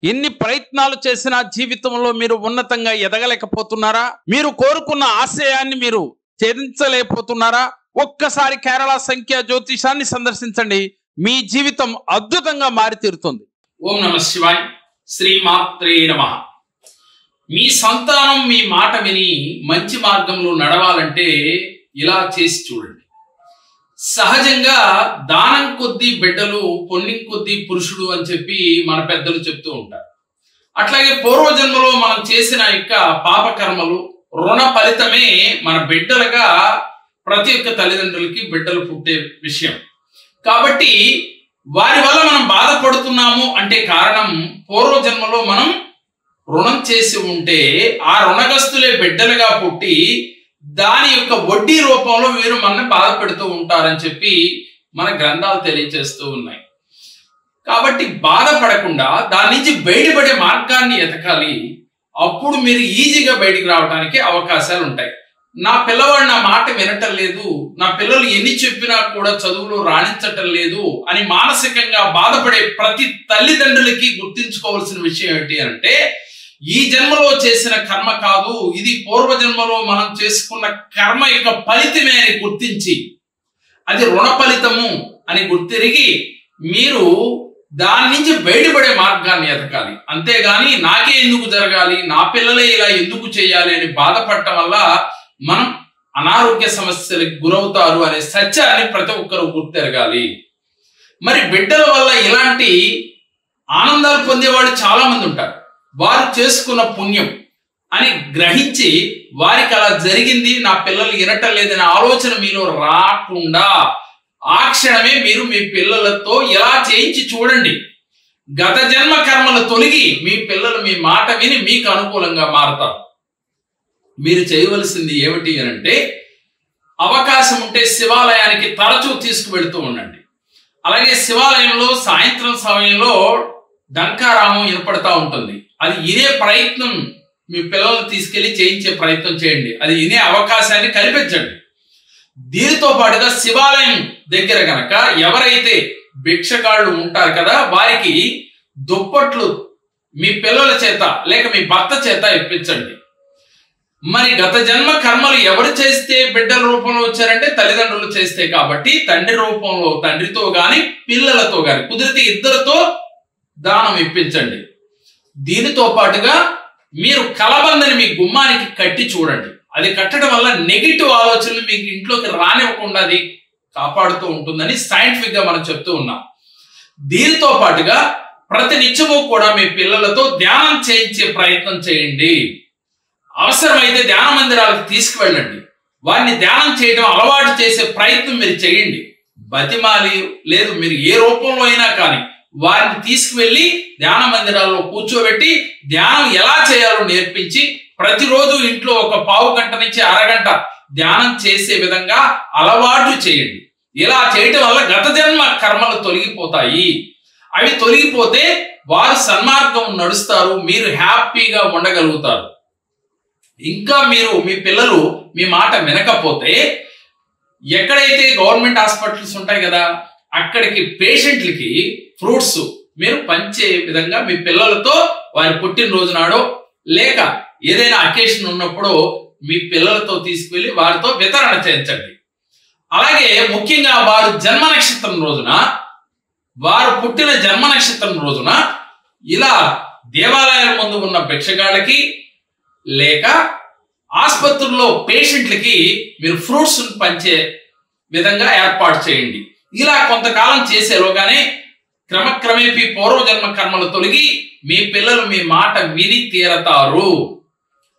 ఎన్ని ప్రయత్నాలు చేసినా జీవితంలో మీరు ఉన్నతంగా ఎదగలేకపోతున్నారా? మీరు కోరుకున్న ఆశయాన్ని మీరు ఛేదించలేకపోతున్నారా? ఒక్కసారి కేరళ సంఖ్యా జ్యోతిషాన్ని సందర్శించండి. మీ జీవితం అద్భుతంగా మారి తీరుతుంది. ఓం నమ శివాయ. శ్రీమాత్రే నమః. మీ సంతానం మీ మాట విని మంచి మార్గంలో నడవాలంటే ఇలా చేసి చూడండి. సహజంగా దానం కొద్దీ బిడ్డలు, పుణ్యం కొద్దీ పురుషుడు అని చెప్పి మన పెద్దలు చెప్తూ ఉంటారు. అట్లాగే పూర్వజన్మలో మనం చేసిన యొక్క పాపకర్మలు రుణ ఫలితమే మన బిడ్డలుగా ప్రతి ఒక్క తల్లిదండ్రులకి బిడ్డలు పుట్టే విషయం. కాబట్టి వారి వల్ల మనం బాధపడుతున్నాము అంటే కారణం పూర్వజన్మలో మనం రుణం చేసి ఉంటే ఆ రుణగస్తులే బిడ్డలుగా పుట్టి దాని యొక్క వడ్డీ రూపంలో వీరు మనల్ని బాధ పెడుతూ ఉంటారని చెప్పి మన గ్రంథాలు తెలియజేస్తూ ఉన్నాయి. కాబట్టి బాధపడకుండా దాని నుంచి బయటపడే మార్గాన్ని ఎతకాలి. అప్పుడు మీరు ఈజీగా బయటికి రావడానికి అవకాశాలు ఉంటాయి. నా పిల్లవాడు నా మాట వినటం లేదు, నా పిల్లలు ఎన్ని చెప్పినా కూడా చదువులో రాణించటం లేదు అని మానసికంగా బాధపడే ప్రతి తల్లిదండ్రులకి గుర్తించుకోవాల్సిన విషయం ఏంటి అంటే, ఈ జన్మలో చేసిన కర్మ కాదు, ఇది పూర్వజన్మలో మనం చేసుకున్న కర్మ యొక్క ఫలితమే అని గుర్తించి అది రుణ ఫలితము అని గుర్తిరిగి మీరు దాని నుంచి బయటపడే మార్గాన్ని ఎతకాలి. అంతేగాని నాకే ఎందుకు జరగాలి, నా పిల్లలే ఇలా ఎందుకు చేయాలి అని బాధపడటం వల్ల మనం అనారోగ్య సమస్యలకు గురవుతారు అనే సత్యాన్ని ప్రతి ఒక్కరూ గుర్తెరగాలి. మరి బిడ్డల వల్ల ఇలాంటి ఆనందాలు పొందేవాళ్ళు చాలా మంది ఉంటారు. వారు చేసుకున్న పుణ్యం అని గ్రహించి వారికి అలా జరిగింది, నా పిల్లలు వినటం లేదనే ఆలోచన మీలో రాకుండా ఆ క్షణమే మీరు మీ పిల్లలతో ఇలా చేయించి చూడండి. గత జన్మ కర్మలు తొలగి మీ పిల్లలు మీ మాట విని మీకు అనుకూలంగా మారతారు. మీరు చేయవలసింది ఏమిటి అంటే, అవకాశం ఉంటే శివాలయానికి తరచూ తీసుకువెళ్తూ ఉండండి. అలాగే శివాలయంలో సాయంత్రం సమయంలో డంకారామం వినపడతా ఉంటుంది. అది వినే ప్రయత్నం మీ పిల్లలు తీసుకెళ్లి చేయించే ప్రయత్నం చేయండి. అది వినే అవకాశాన్ని కల్పించండి. దీనితో పాటుగా శివాలయం దగ్గర గనక ఎవరైతే భిక్షగాళ్ళు ఉంటారు కదా, వారికి దుప్పట్లు మీ పిల్లల చేత లేక మీ భర్త చేత ఇప్పించండి. మరి గత జన్మ కర్మలు ఎవరు చేస్తే బిడ్డల రూపంలో వచ్చారంటే తల్లిదండ్రులు చేస్తే, కాబట్టి తండ్రి రూపంలో తండ్రితో గాని పిల్లలతో గాని కుదిరితే ఇద్దరితో దానం ఇప్పించండి. దీనితో పాటుగా మీరు కలబందని మీ గుమ్మానికి కట్టి చూడండి. అది కట్టడం వల్ల నెగిటివ్ ఆలోచనలు మీకు ఇంట్లోకి రానివ్వకుండా అది కాపాడుతూ ఉంటుందని సైంటిఫిక్ గా మనం చెప్తూ ఉన్నాం. దీనితో పాటుగా ప్రతి నిత్యము కూడా మీ పిల్లలతో ధ్యానం చేయించే ప్రయత్నం చేయండి. అవసరమైతే ధ్యాన మందిరాలకు తీసుకువెళ్ళండి. వారిని ధ్యానం చేయడం అలవాటు చేసే ప్రయత్నం మీరు చేయండి. బతిమాలి లేదు, మీరు ఏ రూపంలో అయినా కానీ వారిని తీసుకువెళ్ళి ధ్యాన మందిరాల్లో కూర్చోబెట్టి ధ్యానం ఎలా చేయాలో నేర్పించి ప్రతిరోజు ఇంట్లో ఒక పావు గంట నుంచి అరగంట ధ్యానం చేసే విధంగా అలవాటు చేయండి. ఇలా చేయటం వల్ల గత జన్మ కర్మలు తొలగిపోతాయి. అవి తొలగిపోతే వారు సన్మార్గం నడుస్తారు, మీరు హ్యాపీగా ఉండగలుగుతారు. ఇంకా మీరు మీ పిల్లలు మీ మాట వినకపోతే ఎక్కడైతే గవర్నమెంట్ హాస్పిటల్స్ ఉంటాయి కదా, అక్కడికి పేషెంట్లకి ఫ్రూట్స్ మీరు పంచే విధంగా మీ పిల్లలతో వారి పుట్టినరోజు నాడో లేక ఏదైనా అకేషన్ ఉన్నప్పుడు మీ పిల్లలతో తీసుకువెళ్ళి వారితో వితరణ చేయించండి. అలాగే ముఖ్యంగా వారు జన్మ నక్షత్రం రోజున, వారు పుట్టిన జన్మ నక్షత్రం రోజున ఇలా దేవాలయాల ముందు ఉన్న భిక్షగాళ్ళకి లేక ఆసుపత్రుల్లో పేషెంట్లకి మీరు ఫ్రూట్స్ పంచే విధంగా ఏర్పాటు చేయండి. ఇలా కొంతకాలం చేసేలోగానే క్రమక్రమేపీ పూర్వజన్మ కర్మలు తొలగి మీ పిల్లలు మీ మాట విని తీరతారు.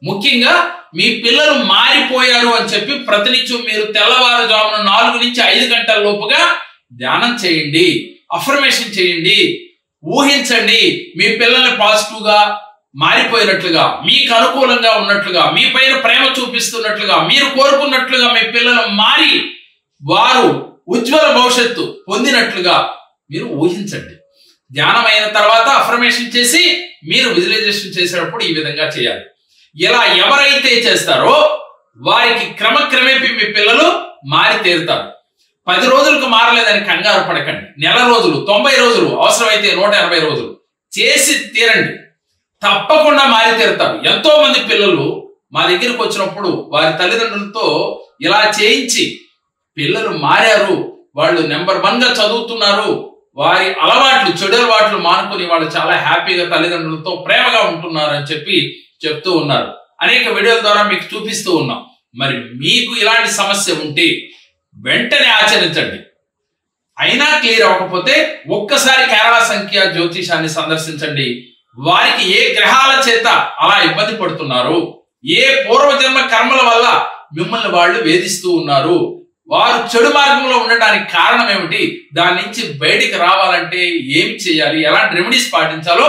ముఖ్యంగా మీ పిల్లలు మారిపోయారు అని చెప్పి ప్రతినిత్యం మీరు తెల్లవారుజామున 4 నుంచి 5 గంటల లోపుగా ధ్యానం చేయండి, అఫర్మేషన్ చేయండి, ఊహించండి. మీ పిల్లల్ని పాజిటివ్ గా మారిపోయినట్లుగా, మీకు అనుకూలంగా ఉన్నట్లుగా, మీ పైన ప్రేమ చూపిస్తున్నట్లుగా, మీరు కోరుకున్నట్లుగా మీ పిల్లలు మారి వారు ఉజ్వల భవిష్యత్తు పొందినట్లుగా మీరు ఊహించండి. ధ్యానం అయిన తర్వాత అఫర్మేషన్ చేసి మీరు విజువలైజేషన్ చేసేటప్పుడు ఈ విధంగా చేయాలి. ఇలా ఎవరైతే చేస్తారో వారికి క్రమక్రమేపీ మీ పిల్లలు మారి తీరుతారు. 10 రోజులకు మారలేదని కంగారు పడకండి. నెల రోజులు, 90 రోజులు, అవసరమైతే 180 రోజులు చేసి తీరండి, తప్పకుండా మారి తీరుతారు. ఎంతో మంది పిల్లలు మా దగ్గరికి వచ్చినప్పుడు వారి తల్లిదండ్రులతో ఇలా చేయించి పిల్లలు మారారు, వాళ్ళు నెంబర్ 1 గా చదువుతున్నారు, వారి అలవాట్లు చెడు అలవాట్లు మానుకుని వాళ్ళు చాలా హ్యాపీగా తల్లిదండ్రులతో ప్రేమగా ఉంటున్నారు అని చెప్తూ ఉన్నారు. అనేక వీడియోల ద్వారా మీకు చూపిస్తూ ఉన్నాం. మరి మీకు ఇలాంటి సమస్య ఉంటే వెంటనే ఆచరించండి. అయినా క్లియర్ అవ్వకపోతే ఒక్కసారి కేరళ సంఖ్య జ్యోతిషాన్ని సందర్శించండి. వారికి ఏ గ్రహాల చేత అలా ఇబ్బంది పడుతున్నారు, ఏ పూర్వజన్మ కర్మల వల్ల మిమ్మల్ని వాళ్ళు వేధిస్తూ ఉన్నారు, వారు చెడు మార్గంలో ఉండడానికి కారణం ఏమిటి, దాని నుంచి బయటికి రావాలంటే ఏమి చేయాలి, ఎలాంటి రెమెడీస్ పాటించాలో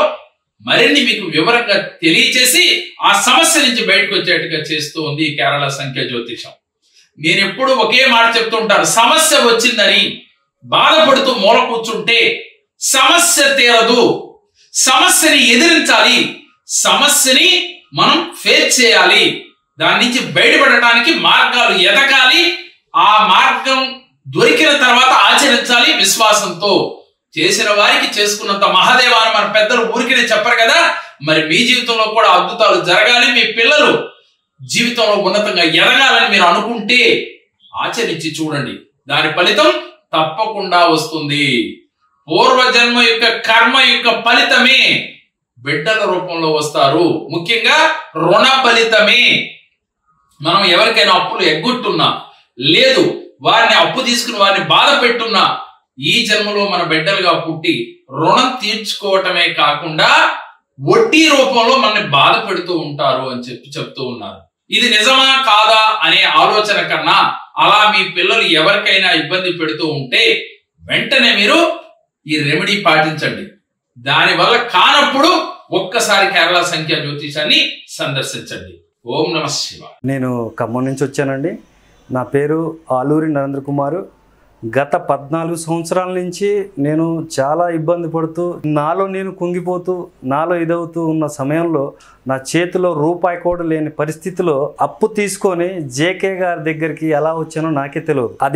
మరిన్ని మీకు వివరంగా తెలియచేసి ఆ సమస్య నుంచి బయటకు వచ్చేట్టుగా చేస్తూ ఉంది ఈ కేరళ సంఖ్య జ్యోతిషం. నేను ఎప్పుడు ఒకే మాట చెప్తూ ఉంటాను, సమస్య వచ్చిందని బాధపడుతూ మూల కూర్చుంటే సమస్య తీరదు. సమస్యని ఎదిరించాలి, సమస్యని మనం ఫేస్ చేయాలి, దాని నుంచి బయటపడటానికి మార్గాలు ఎదగాలి. ఆ మార్గం దొరికిన తర్వాత ఆచరించాలి విశ్వాసంతో. చేసిన వారికి చేసుకున్నంత మహాదేవా అని మన పెద్దలు ఊరికినే చెప్పరు కదా. మరి మీ జీవితంలో కూడా అద్భుతాలు జరగాలి, మీ పిల్లలు జీవితంలో ఉన్నతంగా ఎదగాలని మీరు అనుకుంటే ఆచరించి చూడండి, దాని ఫలితం తప్పకుండా వస్తుంది. పూర్వజన్మ యొక్క కర్మ యొక్క ఫలితమే బిడ్డల రూపంలో వస్తారు. ముఖ్యంగా రుణ ఫలితమే. మనం ఎవరికైనా అప్పులు ఎగ్గొట్టున్నా, లేదు వారిని అప్పు తీసుకుని వారిని బాధ పెట్టున్నా, ఈ జన్మలో మన బిడ్డలుగా పుట్టి రుణం తీర్చుకోవటమే కాకుండా వడ్డీ రూపంలో మనని బాధ పెడుతూ ఉంటారు అని చెప్తూ ఉన్నారు. ఇది నిజమా కాదా అనే ఆలోచన కన్నా అలా మీ పిల్లలు ఎవరికైనా ఇబ్బంది పెడుతూ ఉంటే వెంటనే మీరు ఈ రెమెడీ పాటించండి. దానివల్ల కానప్పుడు ఒక్కసారి కేరళ సంఖ్య జ్యోతిషాన్ని సందర్శించండి. ఓం నమః శివాయ. నేను ఖమ్మం నుంచి వచ్చానండి. నా పేరు ఆలూరి నరేంద్ర కుమారు. గత 14 సంవత్సరాల నుంచి నేను చాలా ఇబ్బంది పడుతూ, నాలో నేను కుంగిపోతూ, నాలో ఇదవుతూ ఉన్న సమయంలో నా చేతిలో రూపాయి కూడా లేని పరిస్థితిలో అప్పు తీసుకొని జేకే గారి దగ్గరికి ఎలా వచ్చానో నాకే తెలియదు.